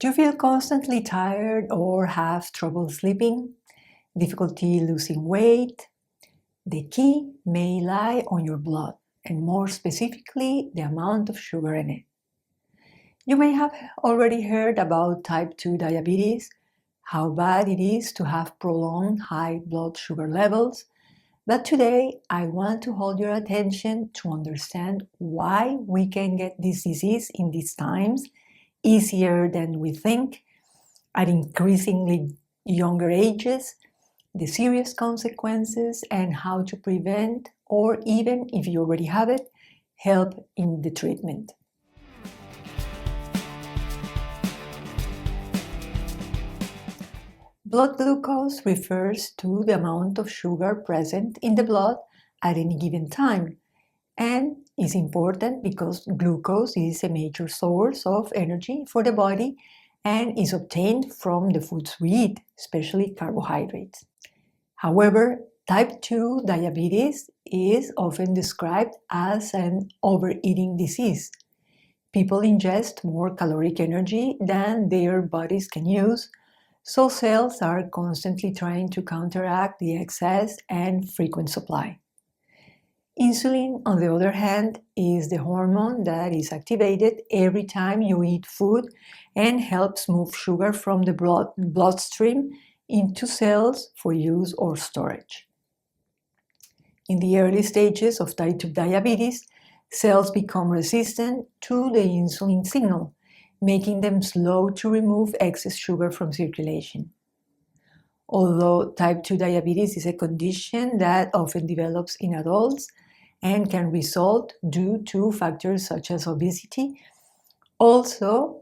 Do you feel constantly tired or have trouble sleeping? Difficulty losing weight? The key may lie on your blood, and more specifically, the amount of sugar in it. You may have already heard about type 2 diabetes, how bad it is to have prolonged high blood sugar levels, but today I want to hold your attention to understand why we can get this disease in these times easier than we think at increasingly younger ages, the serious consequences, and how to prevent, or even if you already have it, help in the treatment. Blood glucose refers to the amount of sugar present in the blood at any given time, and is important because glucose is a major source of energy for the body and is obtained from the foods we eat, especially carbohydrates. However, type 2 diabetes is often described as an overeating disease. People ingest more caloric energy than their bodies can use, so cells are constantly trying to counteract the excess and frequent supply. Insulin, on the other hand, is the hormone that is activated every time you eat food and helps move sugar from the bloodstream into cells for use or storage. In the early stages of type 2 diabetes, cells become resistant to the insulin signal, making them slow to remove excess sugar from circulation. Although type 2 diabetes is a condition that often develops in adults and can result due to factors such as obesity, also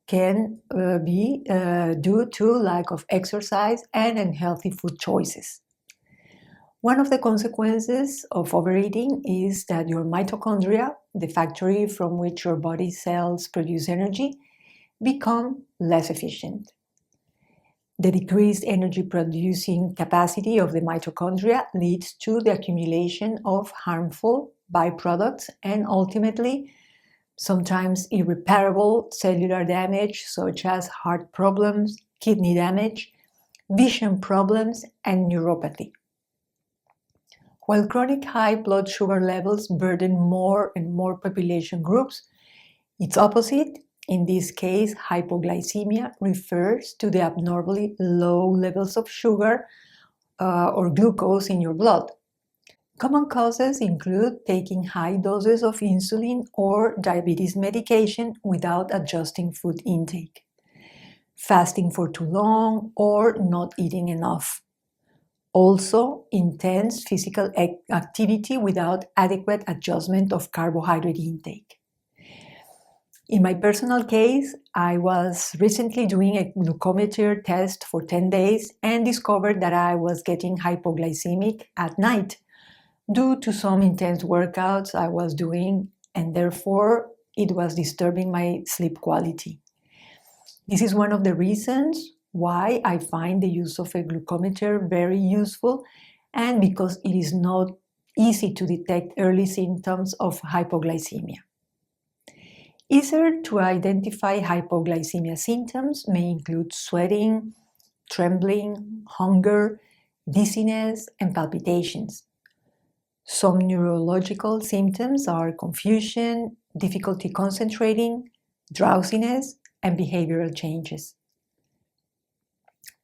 can be due to lack of exercise and unhealthy food choices. One of the consequences of overeating is that your mitochondria, the factory from which your body cells produce energy, become less efficient. The decreased energy producing capacity of the mitochondria leads to the accumulation of harmful byproducts and ultimately sometimes irreparable cellular damage such as heart problems, kidney damage, vision problems, and neuropathy. While chronic high blood sugar levels burden more and more population groups, its opposite, in this case hypoglycemia, refers to the abnormally low levels of sugar or glucose in your blood. Common causes include taking high doses of insulin or diabetes medication without adjusting food intake, fasting for too long, or not eating enough. Also, intense physical activity without adequate adjustment of carbohydrate intake. In my personal case, I was recently doing a glucometer test for 10 days and discovered that I was getting hypoglycemic at night due to some intense workouts I was doing, and therefore it was disturbing my sleep quality. This is one of the reasons why I find the use of a glucometer very useful, and because it is not easy to detect early symptoms of hypoglycemia. Easier to identify hypoglycemia symptoms may include sweating, trembling, hunger, dizziness, and palpitations. Some neurological symptoms are confusion, difficulty concentrating, drowsiness, and behavioral changes.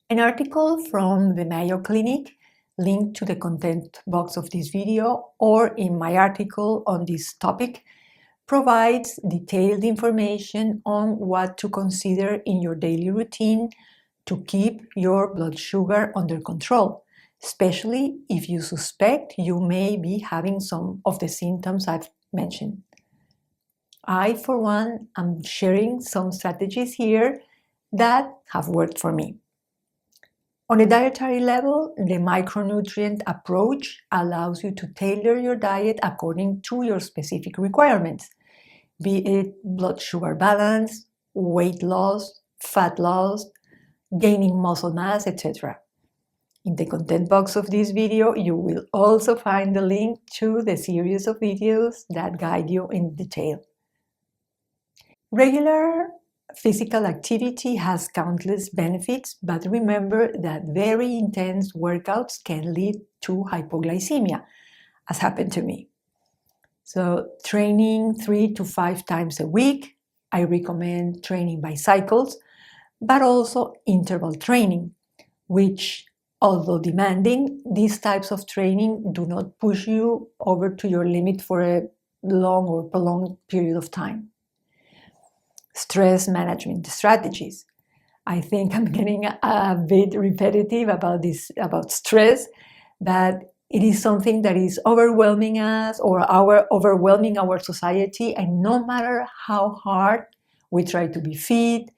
An article from the Mayo Clinic, linked to the content box of this video or in my article on this topic, provides detailed information on what to consider in your daily routine to keep your blood sugar under control, especially if you suspect you may be having some of the symptoms I've mentioned. I, for one, am sharing some strategies here that have worked for me. On a dietary level, the micronutrient approach allows you to tailor your diet according to your specific requirements, be it blood sugar balance, weight loss, fat loss, gaining muscle mass, etc. In the content box of this video, you will also find the link to the series of videos that guide you in detail. Regular Physical activity has countless benefits, but remember that very intense workouts can lead to hypoglycemia, as happened to me. So training 3 to 5 times a week. I recommend training by cycles, but also interval training, which, although demanding, these types of training do not push you over to your limit for a long or prolonged period of time. Stress management strategies. I think I'm getting a bit repetitive about stress, but it is something that is overwhelming us or overwhelming our society, and no matter how hard we try to be fit,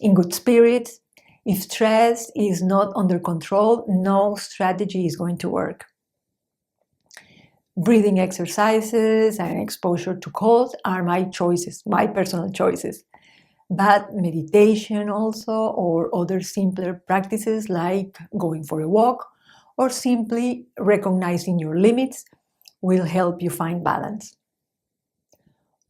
in good spirits, if stress is not under control, no strategy is going to work. Breathing exercises and exposure to cold are my choices, my personal choices. But meditation also, or other simpler practices like going for a walk or simply recognizing your limits will help you find balance.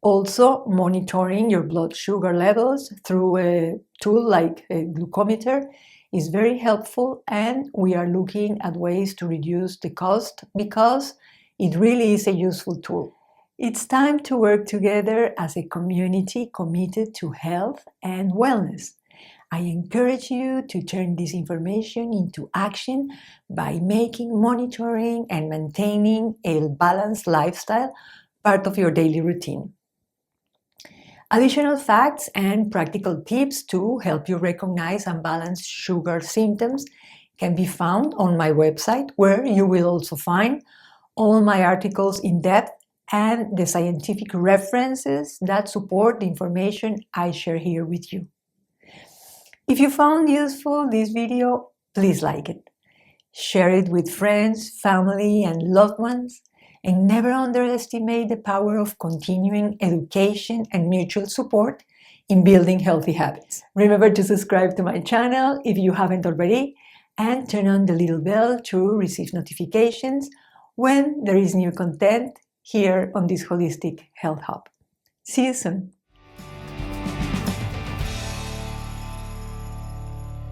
Also, monitoring your blood sugar levels through a tool like a glucometer is very helpful, and we are looking at ways to reduce the cost because it really is a useful tool. It's time to work together as a community committed to health and wellness. I encourage you to turn this information into action by making monitoring and maintaining a balanced lifestyle part of your daily routine. Additional facts and practical tips to help you recognize unbalanced sugar symptoms can be found on my website, where you will also find all my articles in depth and the scientific references that support the information I share here with you. If you found useful this video, please like it. Share it with friends, family, and loved ones, and never underestimate the power of continuing education and mutual support in building healthy habits. Remember to subscribe to my channel if you haven't already, and turn on the little bell to receive notifications when there is new content here on this Holistic Health Hub. See you soon.